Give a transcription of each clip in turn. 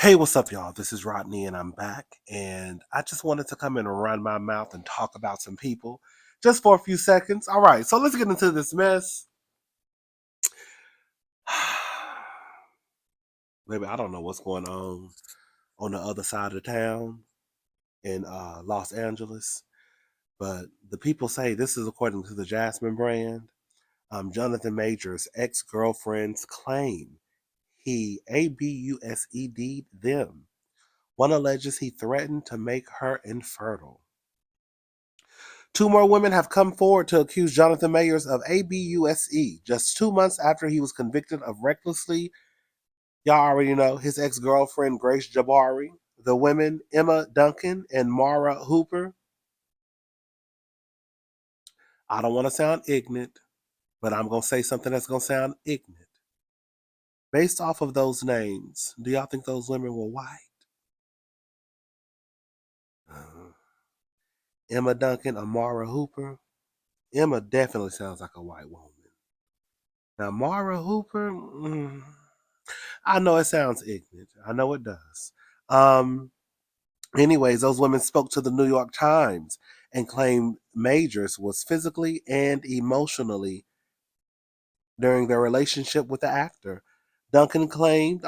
Hey, what's up, y'all? This is Rodney, and I'm back. And I just wanted to come in and run my mouth and talk about some people just for a few seconds. All right, so let's get into this mess. Maybe I don't know what's going on the other side of town in Los Angeles, but the people say this is according to the Jasmine brand. Jonathan Major's ex girlfriends claim he abused them. One alleges he threatened to make her infertile. Two more women have come forward to accuse Jonathan Mayers of ABUSE just 2 months after he was convicted of recklessly, y'all already know, his ex girlfriend Grace Jabari. The women, Emma Duncan and Mara Hooper. I don't want to sound ignorant, but I'm going to say something that's going to sound ignorant. Based off of those names, do y'all think those women were white? Uh, Emma Duncan, Amara Hooper. Emma definitely sounds like a white woman. Now, Mara Hooper, I know it sounds ignorant. I know it does. Um, Anyways, those women spoke to the New York Times and claimed Majors was physically and emotionally during their relationship with the actor. Duncan alleged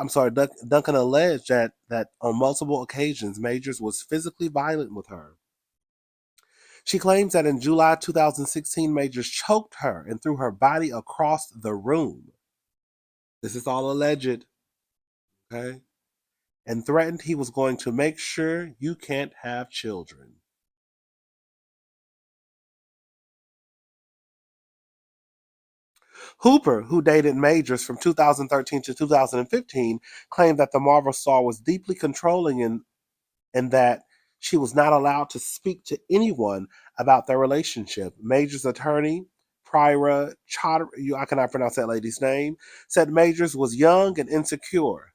that on multiple occasions Majors was physically violent with her. She claims that in July 2016, Majors choked her and threw her body across the room. This is all alleged, okay? And threatened he was going to make sure you can't have children. Hooper, who dated Majors from 2013 to 2015, claimed that the Marvel star was deeply controlling and that she was not allowed to speak to anyone about their relationship. Majors' attorney, Prira Chaudhry, I cannot pronounce that lady's name, said Majors was young and insecure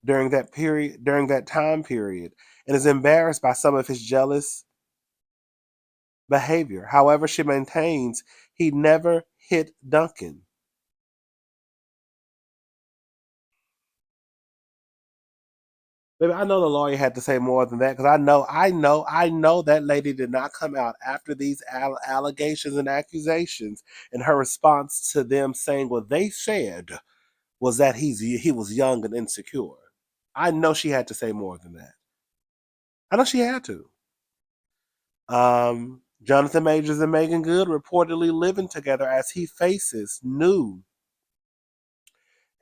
during that time period, and is embarrassed by some of his jealous behavior. However, she maintains he never hit Duncan. Baby, I know the lawyer had to say more than that because I know that lady did not come out after these allegations and accusations. And her response to them saying what they said was that he was young and insecure. I know she had to say more than that. I know she had to. Jonathan Majors and Meagan Good reportedly living together as he faces new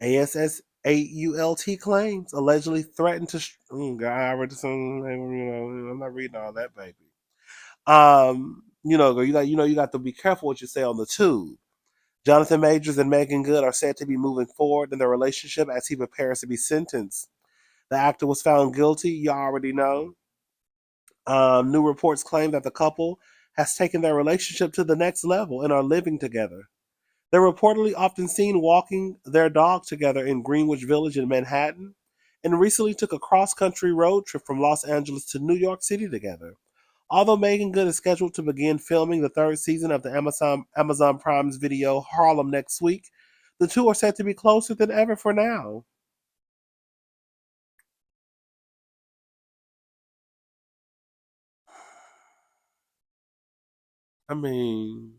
ASSAULT claims, allegedly threatened to. God, I read some. I'm not reading all that, baby. You got to be careful what you say on the tube. Jonathan Majors and Meagan Good are said to be moving forward in their relationship as he prepares to be sentenced. The actor was found guilty. You already know. New reports claim that the couple has taken their relationship to the next level and are living together. They're reportedly often seen walking their dog together in Greenwich Village in Manhattan and recently took a cross country road trip from Los Angeles to New York City together. Although Meagan Good is scheduled to begin filming the third season of the Amazon Prime's video Harlem next week, the two are said to be closer than ever for now. I mean,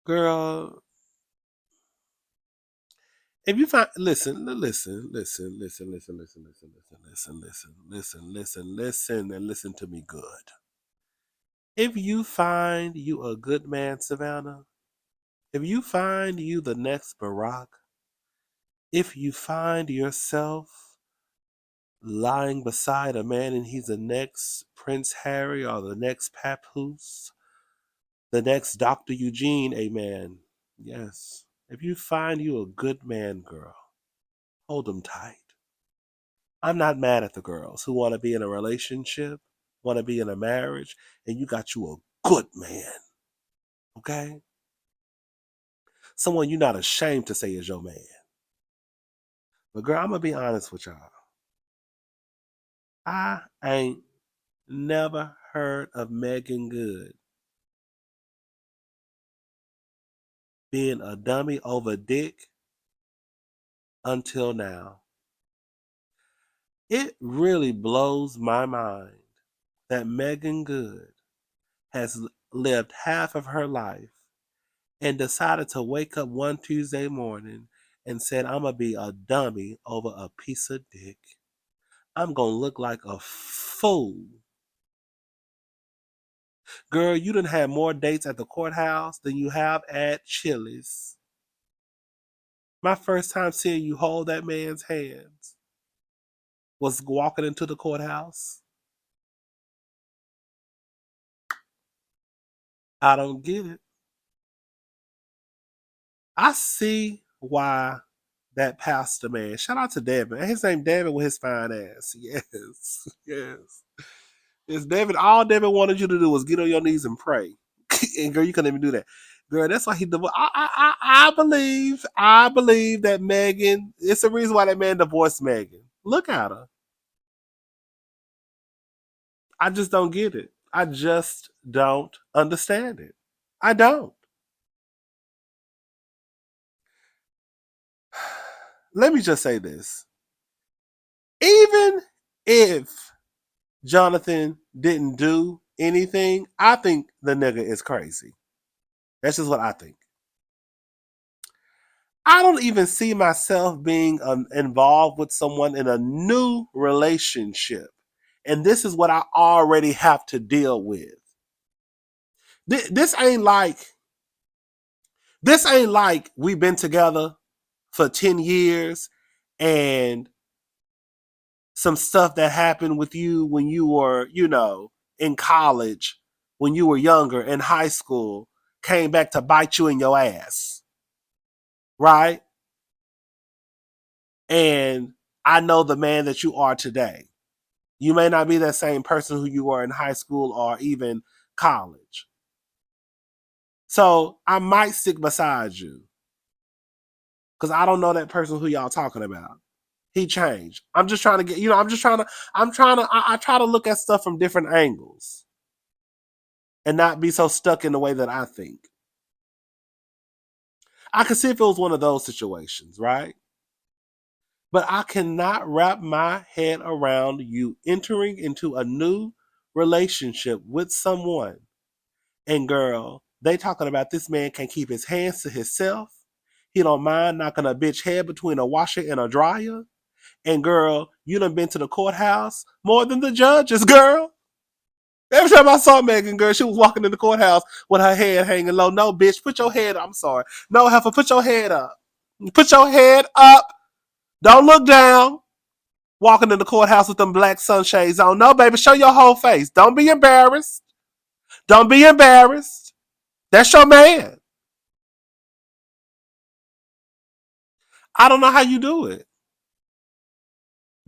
girl, if you find listen and listen to me good. If you find you a good man, Savannah, if you find you the next Barack, if you find yourself lying beside a man and he's the next Prince Harry or the next Papoose, the next Dr. Eugene, amen. Yes. If you find you a good man, girl, hold him tight. I'm not mad at the girls who want to be in a relationship, want to be in a marriage, and you got you a good man, okay? Someone you're not ashamed to say is your man. But girl, I'm gonna be honest with y'all. I ain't never heard of Meagan Good being a dummy over dick until now. It really blows my mind that Meagan Good has lived half of her life and decided to wake up one Tuesday morning and said, I'm going to be a dummy over a piece of dick. I'm going to look like a fool. Girl, you done had more dates at the courthouse than you have at Chili's. My first time seeing you hold that man's hands was walking into the courthouse. I don't get it. I see why that pastor man, shout out to Devin. His name Devin with his fine ass. Yes, yes. It's Devin. All Devin wanted you to do was get on your knees and pray. And girl, you couldn't even do that. Girl, that's why he divorced. I believe that Meagan, it's the reason why that man divorced Meagan. Look at her. I just don't get it. I just don't understand it. I don't. Let me just say this. Even if Jonathan didn't do anything, I think the nigga is crazy. That's just what I think. I don't even see myself being involved with someone in a new relationship. And this is what I already have to deal with. This ain't like we've been together for 10 years and some stuff that happened with you when you were, in college, when you were younger, in high school, came back to bite you in your ass. Right? And I know the man that you are today. You may not be that same person who you were in high school or even college. So I might stick beside you because I don't know that person who y'all talking about. He changed. I'm just trying to get, I try to look at stuff from different angles and not be so stuck in the way that I think. I could see if it was one of those situations, right? But I cannot wrap my head around you entering into a new relationship with someone. And girl, they talking about this man can keep his hands to himself. He don't mind knocking a bitch head between a washer and a dryer. And girl, you done been to the courthouse more than the judges, girl. Every time I saw Meagan, girl, she was walking in the courthouse with her head hanging low. No, bitch, put your head up. I'm sorry. No, heifer, put your head up. Put your head up. Don't look down. Walking in the courthouse with them black sunshades on. No, baby, show your whole face. Don't be embarrassed. Don't be embarrassed. That's your man. I don't know how you do it.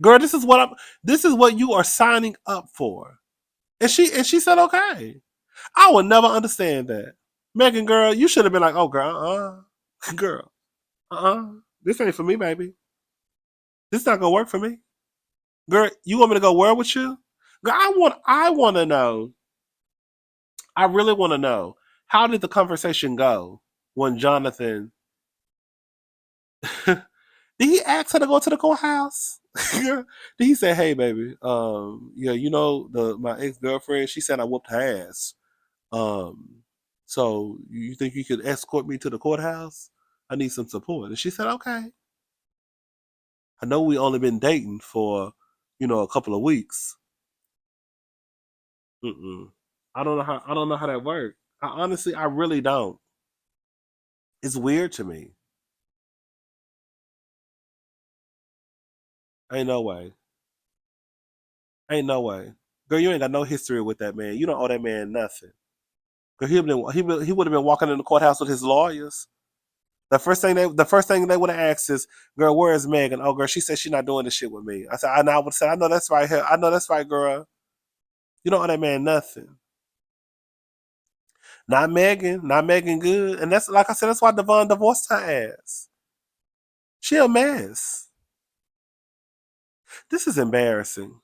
Girl, this is what you are signing up for. And she said okay. I would never understand that. Meagan, girl, you should have been like, oh girl, girl, this ain't for me, baby. This not gonna work for me. Girl, you want me to go where with you? Girl, I wanna know. I really wanna know. How did the conversation go when Jonathan did he ask her to go to the courthouse? Did he say, "Hey, baby, yeah, the my ex girlfriend? She said I whooped her ass. Um, so you think you could escort me to the courthouse? I need some support." And she said, "Okay. I know we only been dating for, a couple of weeks. Mm-mm. I don't know how that worked. I really don't. It's weird to me. Ain't no way. Ain't no way. Girl, you ain't got no history with that man. You don't owe that man nothing. Cause he would have been walking in the courthouse with his lawyers. The first thing they would have asked is, "Girl, where is Megan?" Oh, girl, she said she's not doing this shit with me. I would say, "I know that's right here. I know that's right, girl. You don't owe that man nothing. Not Megan Good." And that's like I said, that's why Devon divorced her ass. She a mess. This is embarrassing.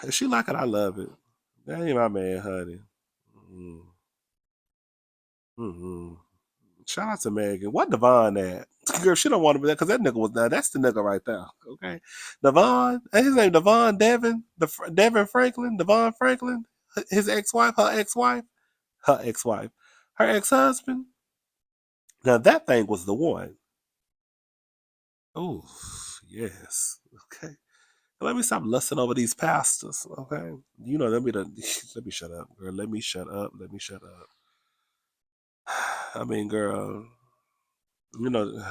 If she like it, I love it. That ain't my man, honey. Mm-hmm. Mm-hmm. Shout out to Megan. What Devon at? Girl, she don't want to be there because that nigga was there. That's the nigga right there. Okay, Devon. His name Devon Devin. Devin Franklin. Devon Franklin. His ex-wife. Her ex-wife. Her ex-wife. Her ex-husband. Now that thing was the one. Oh, yes. Okay. Let me stop lusting over these pastors. Okay. You know, let me let me shut up, girl. Let me shut up. Let me shut up. I mean, girl, you know,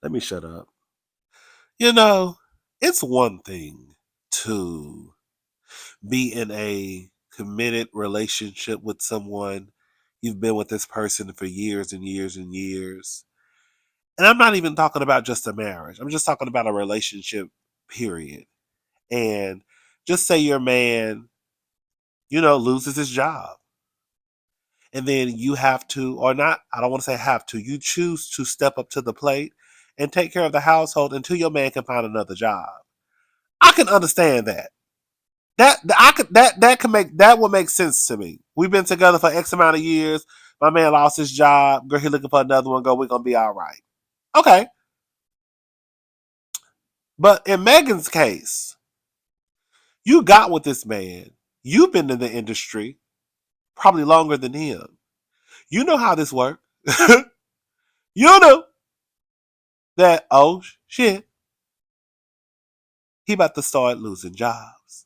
let me shut up. You know, it's one thing to be in a committed relationship with someone. You've been with this person for years and years and years. And I'm not even talking about just a marriage. I'm just talking about a relationship, period. And just say your man, loses his job. And then you have to, or not, I don't want to say have to, you choose to step up to the plate and take care of the household until your man can find another job. I can understand that. That would make sense to me. We've been together for X amount of years. My man lost his job. Girl, he looking for another one. Go, we're gonna be all right. Okay. But in Megan's case, you got with this man. You've been in the industry probably longer than him. You know how this works. You know that, oh shit, he about to start losing jobs.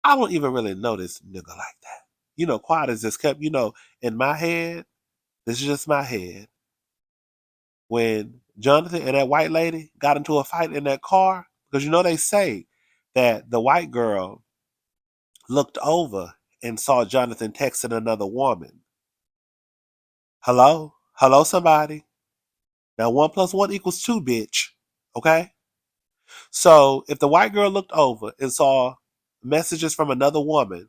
I don't even really know this nigga like that. Quiet as this kept, in my head, this is just my head. When Jonathan and that white lady got into a fight in that car, because they say that the white girl looked over and saw Jonathan texting another woman. Hello? Hello, somebody? Now 1+1=2, bitch. Okay? So if the white girl looked over and saw messages from another woman,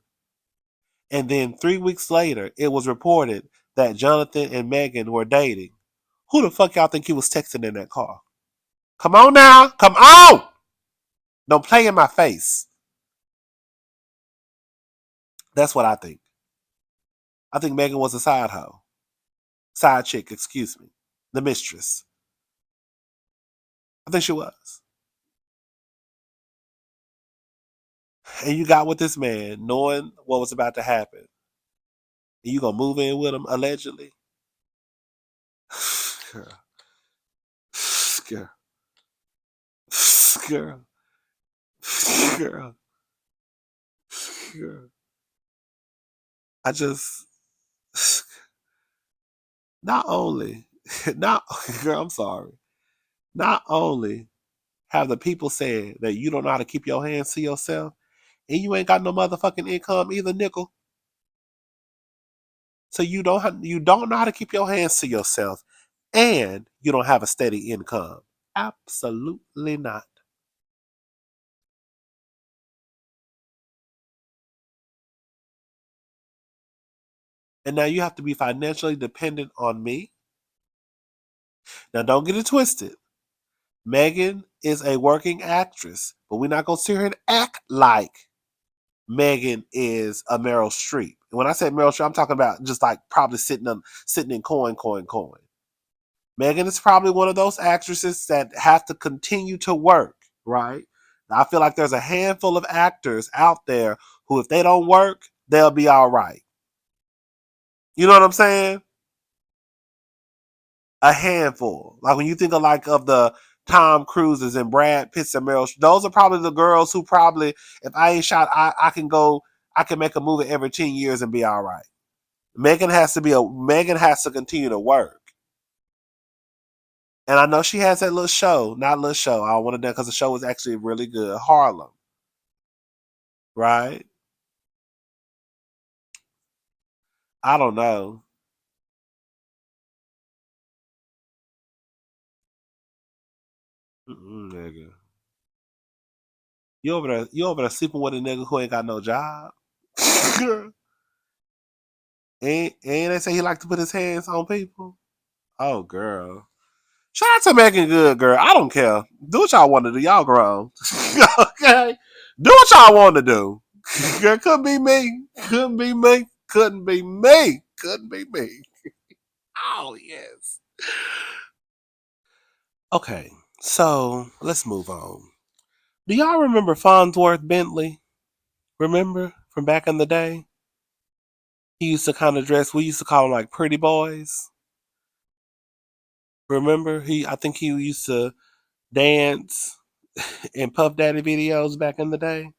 and then 3 weeks later it was reported that Jonathan and Megan were dating, who the fuck y'all think he was texting in that car? Come on now. Come on. Don't play in my face. That's what I think. I think Megan was a side hoe. Side chick, excuse me. The mistress. I think she was. And you got with this man knowing what was about to happen. And you gonna move in with him, allegedly? Girl. Girl. Girl. Girl. Girl. I just not only girl, I'm sorry. Not only have the people said that you don't know how to keep your hands to yourself, and you ain't got no motherfucking income either, nickel. So you don't know how to keep your hands to yourself, and you don't have a steady income. Absolutely not. And now you have to be financially dependent on me. Now don't get it twisted. Megan is a working actress, but we're not gonna sit here and act like Megan is a Meryl Streep. And when I say Meryl Streep, I'm talking about just like probably sitting in coin. Megan is probably one of those actresses that have to continue to work, right? Now, I feel like there's a handful of actors out there who, if they don't work, they'll be all right. You know what I'm saying? A handful. Like when you think of the Tom Cruises and Brad Pitts and Meryl, those are probably the girls who probably, if I ain't shot, I can make a movie every 10 years and be all right. Megan has to continue to work. And I know she has that little show, not little show. I don't want to know because the show was actually really good. Harlem. Right? I don't know. Nigga. You over there sleeping with a nigga who ain't got no job? and they say he like to put his hands on people? Oh, girl. Shout out to Meagan Good, girl. I don't care. Do what y'all want to do. Y'all grown. Okay? Do what y'all want to do. Girl, could be me. Could be me. Couldn't be me. Couldn't be me. Oh, yes. Okay, so let's move on. Do y'all remember Fonzworth Bentley? Remember from back in the day? He used to kind of dress, we used to call him like pretty boys. Remember? I think he used to dance in Puff Daddy videos back in the day.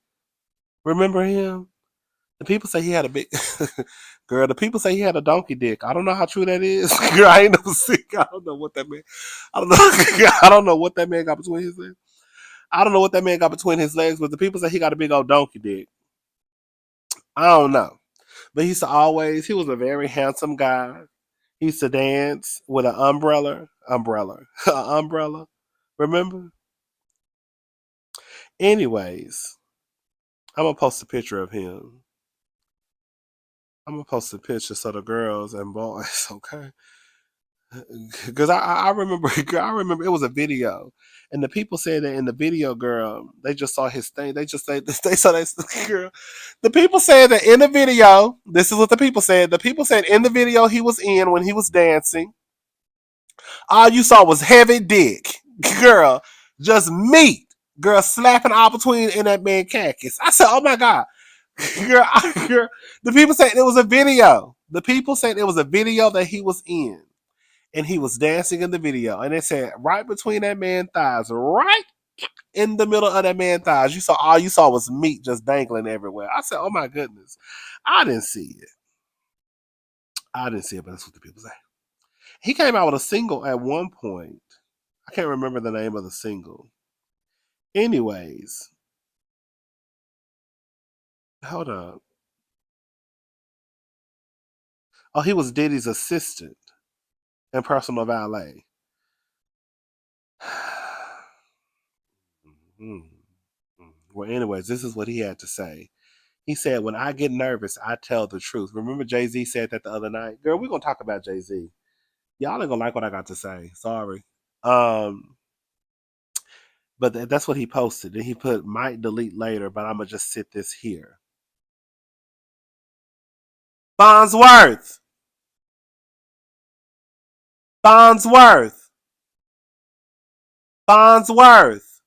Remember him? The people say he had a big girl. The people say he had a donkey dick. I don't know how true that is. Girl, I ain't never seen. I don't know what that man. I don't know. I don't know what that man got between his legs. I don't know what that man got between his legs, but the people say he got a big old donkey dick. I don't know, but he used to always. He was a very handsome guy. He used to dance with an an umbrella. Remember? Anyways, I'm gonna post a picture of him. I'm gonna post a picture so the girls and boys, okay? Because I remember, I remember it was a video, and the people said that in the video, girl, they just saw his thing. They just say they saw that girl. The people said that in the video, this is what the people said. The people said in the video he was in when he was dancing, all you saw was heavy dick, girl, just meat, girl, slapping all between in that man khakis. I said, oh my god, girl, girl. The people said it was a video. The people said it was a video that he was in and he was dancing in the video. And they said right between that man's thighs, right in the middle of that man's thighs, all you saw was meat just dangling everywhere. I said, "Oh my goodness, I didn't see it. I didn't see it, but that's what the people say." He came out with a single at one point. I can't remember the name of the single. Anyways, hold up. Oh, he was Diddy's assistant and personal valet. Well, anyways, this is what he had to say. He said, "When I get nervous, I tell the truth." Remember Jay-Z said that the other night? Girl, we're gonna talk about Jay-Z. Y'all ain't gonna like what I got to say. Sorry. Um, but that's what he posted. And he put might delete later, but I'm gonna just sit this here. Fonzworth! Fonzworth! Fonzworth!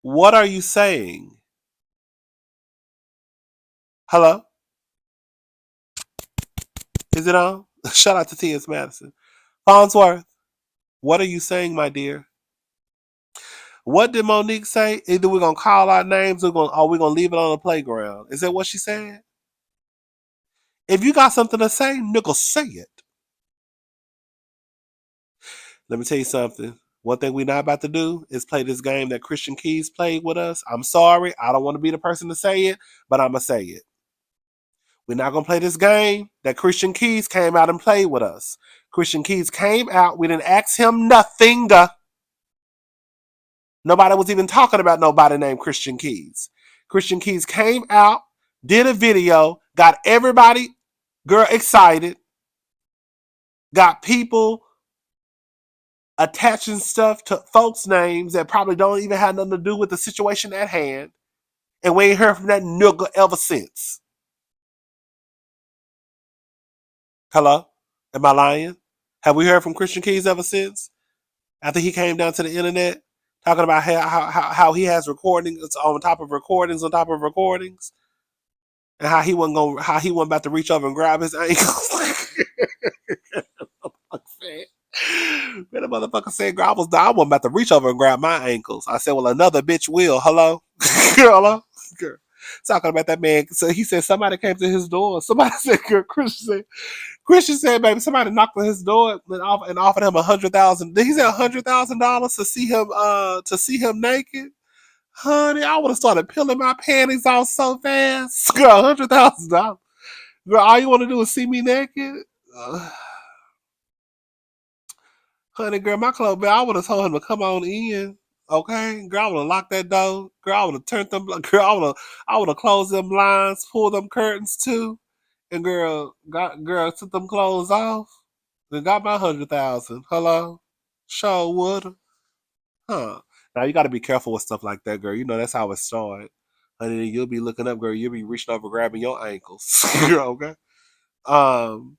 What are you saying? Hello? Is it on? Shout out to T.S. Madison. Farnsworth, what are you saying, my dear? What did Monique say? Either we're gonna call our names or we're gonna leave it on the playground. Is that what she said? If you got something to say, nigga, say it. Let me tell you something. One thing we're not about to do is play this game that Christian Keys played with us. I'm sorry. I don't want to be the person to say it, but I'm gonna say it. We're not gonna play this game that Christian Keys came out and played with us. Christian Keys came out. We didn't ask him nothing. Nobody was even talking about nobody named Christian Keys. Christian Keys came out, did a video, got everybody, girl, excited, got people attaching stuff to folks' names that probably don't even have nothing to do with the situation at hand. And we ain't heard from that nigga ever since. Hello? Am I lying? Have we heard from Christian Keys ever since? After he came down to the internet, talking about how he has recordings on top of recordings on top of recordings, and how he wasn't about to reach over and grab his ankles. Man, the motherfucker said, "Girl, I wasn't about to reach over and grab my ankles." I said, "Well, another bitch will." Hello, girl, hello, girl. Talking about that man. So he said somebody came to his door. Somebody said, girl, Christian said, baby, somebody knocked on his door and offered him $100,000. He said $100,000 to see him naked. Honey, I would have started peeling my panties off so fast. Girl, $100,000. Girl, all you want to do is see me naked. Honey, girl, my clothes, man, I would have told him to come on in. Okay, girl, I would have locked that door. Girl, I would have turned them. Girl, I would have closed them blinds, pulled them curtains too, and took them clothes off. Then got my 100,000. Hello, sure would, huh? Now you got to be careful with stuff like that, girl. You know that's how it started. honey, you'll be looking up, girl. You'll be reaching over, grabbing your ankles. Okay. Um,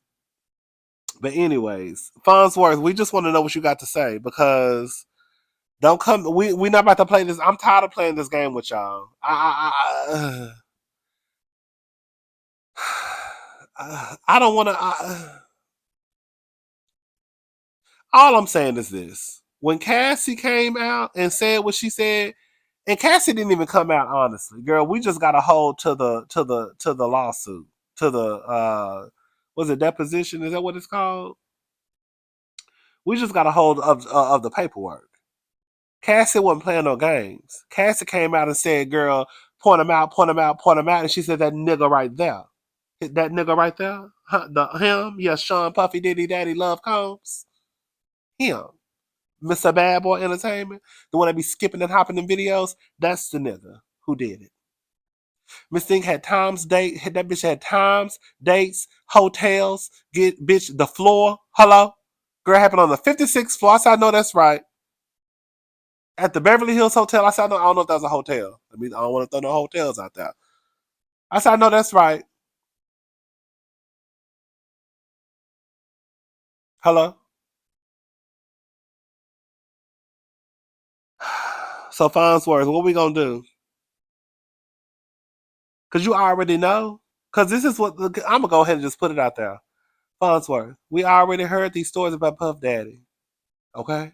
but anyways, Fonzworth, we just want to know what you got to say because don't come. We not about to play this. I'm tired of playing this game with y'all. I don't want to. All I'm saying is this: when Cassie came out and said what she said, and Cassie didn't even come out honestly, girl. We just got to hold to the lawsuit, to the was it deposition? Is that what it's called? We just got a hold of the paperwork. Cassie wasn't playing no games. Cassie came out and said, "Girl, point him out, point him out, point him out," and she said, "That nigga right there, that nigga right there, him, yeah, Sean Puffy Diddy Daddy Love Combs, him." Mr. Bad Boy Entertainment, the one that be skipping and hopping in videos, that's the nigga who did it. Miss Thing had times, that bitch had times, dates, hotels, get bitch the floor. Hello? Girl happened on the 56th floor. I said, I know that's right. At the Beverly Hills Hotel, I said, I don't know if that was a hotel. I mean, I don't want to throw no hotels out there. I said, I know that's right. Hello? So Farnsworth, what we gonna do? Cause you already know. Cause this is what I'm gonna go ahead and just put it out there. Farnsworth, we already heard these stories about Puff Daddy. Okay?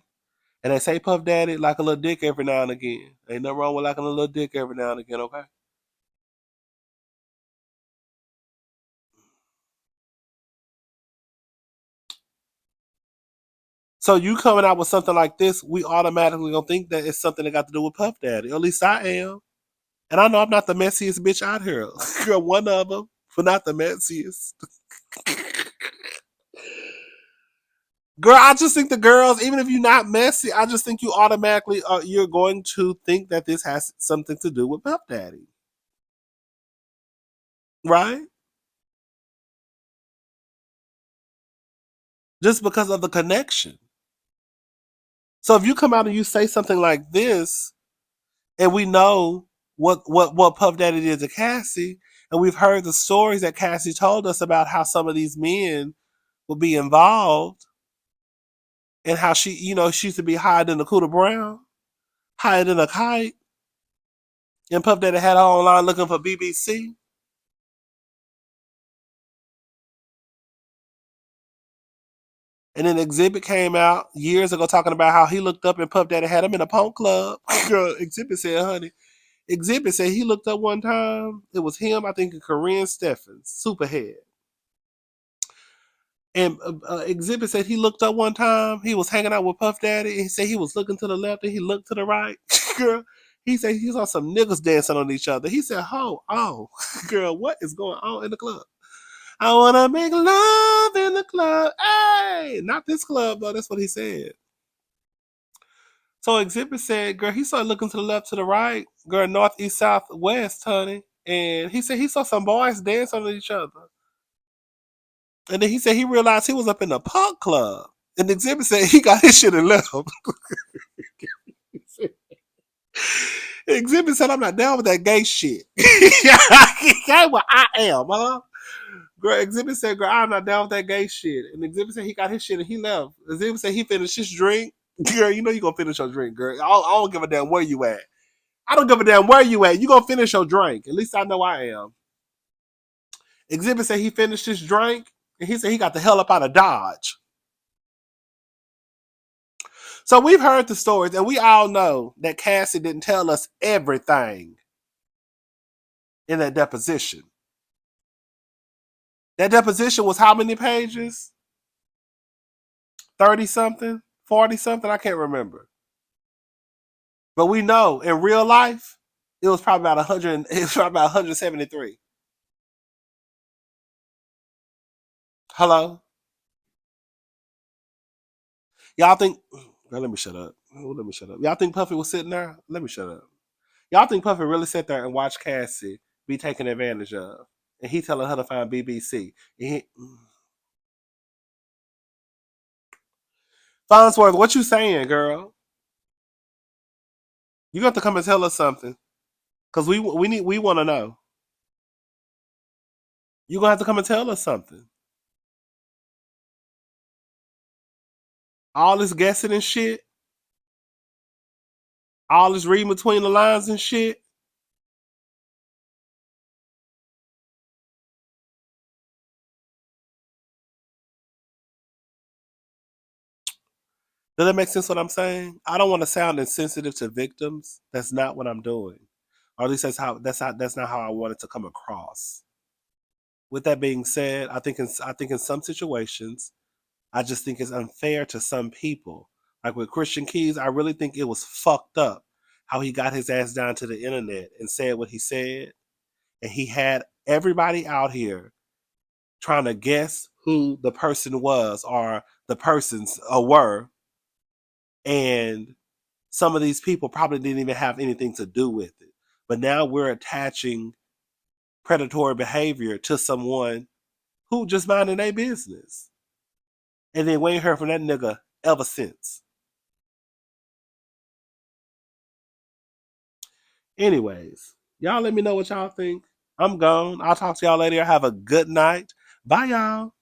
And they say Puff Daddy like a little dick every now and again. Ain't nothing wrong with liking a little dick every now and again, okay? So you coming out with something like this, we automatically gonna think that it's something that got to do with Puff Daddy. Or at least I am. And I know I'm not the messiest bitch out here. You're one of them, but not the messiest. Girl, I just think the girls, even if you're not messy, I just think you automatically you're going to think that this has something to do with Puff Daddy, right? Just because of the connection. So if you come out and you say something like this, and we know what Puff Daddy did to Cassie, and we've heard the stories that Cassie told us about how some of these men would be involved, and how she used to be hiding in the Cooter Brown, hiding in a kite, and Puff Daddy had her online looking for BBC. And then Exhibit came out years ago talking about how he looked up and Puff Daddy had him in a punk club. Girl, Exhibit said, honey. Exhibit said he looked up one time. It was him, I think, and Corinne Steffens, Superhead. And Exhibit said he looked up one time. He was hanging out with Puff Daddy. And he said he was looking to the left and he looked to the right. Girl, he said he saw some niggas dancing on each other. He said, oh, girl, what is going on in the club? I want to make love in the club. Hey, not this club, though. That's what he said. So Exhibit said, girl, he started looking to the left, to the right, girl, north, east, south, west, honey. And he said he saw some boys dance on each other. And then he said he realized he was up in a punk club. And the Exhibit said he got his shit and left. Exhibit said, I'm not down with that gay shit. That's what I am, huh? Girl, Exhibit said, girl, I'm not down with that gay shit. And Exhibit said he got his shit and he left. Exhibit said he finished his drink. Girl, you know you gonna finish your drink, girl. I don't give a damn where you at. I don't give a damn where you at. You gonna finish your drink. At least I know I am. Exhibit said he finished his drink and he said he got the hell up out of Dodge. So we've heard the stories, and we all know that Cassie didn't tell us everything in that deposition. That deposition was how many pages? 30 something? 40 something? I can't remember. But we know in real life, it was probably about 100, it was probably about 173. Hello? Y'all think, well, let me shut up. Let me shut up. Y'all think Puffy was sitting there? Let me shut up. Y'all think Puffy really sat there and watched Cassie be taken advantage of? And he telling her to find BBC. Farnsworth, what you saying, girl? You got to come and tell us something. Cause we want to know. You're gonna have to come and tell us something. All this guessing and shit, all this reading between the lines and shit. Does that make sense what I'm saying? I don't want to sound insensitive to victims. That's not what I'm doing. Or at least that's not how I want it to come across. With that being said, I think in some situations, I just think it's unfair to some people. Like with Christian Keys, I really think it was fucked up how he got his ass down to the internet and said what he said. And he had everybody out here trying to guess who the person was or the persons were. And some of these people probably didn't even have anything to do with it. But now we're attaching predatory behavior to someone who just minding their business. And then we ain't heard from that nigga ever since. Anyways, y'all let me know what y'all think. I'm gone. I'll talk to y'all later. Have a good night. Bye, y'all.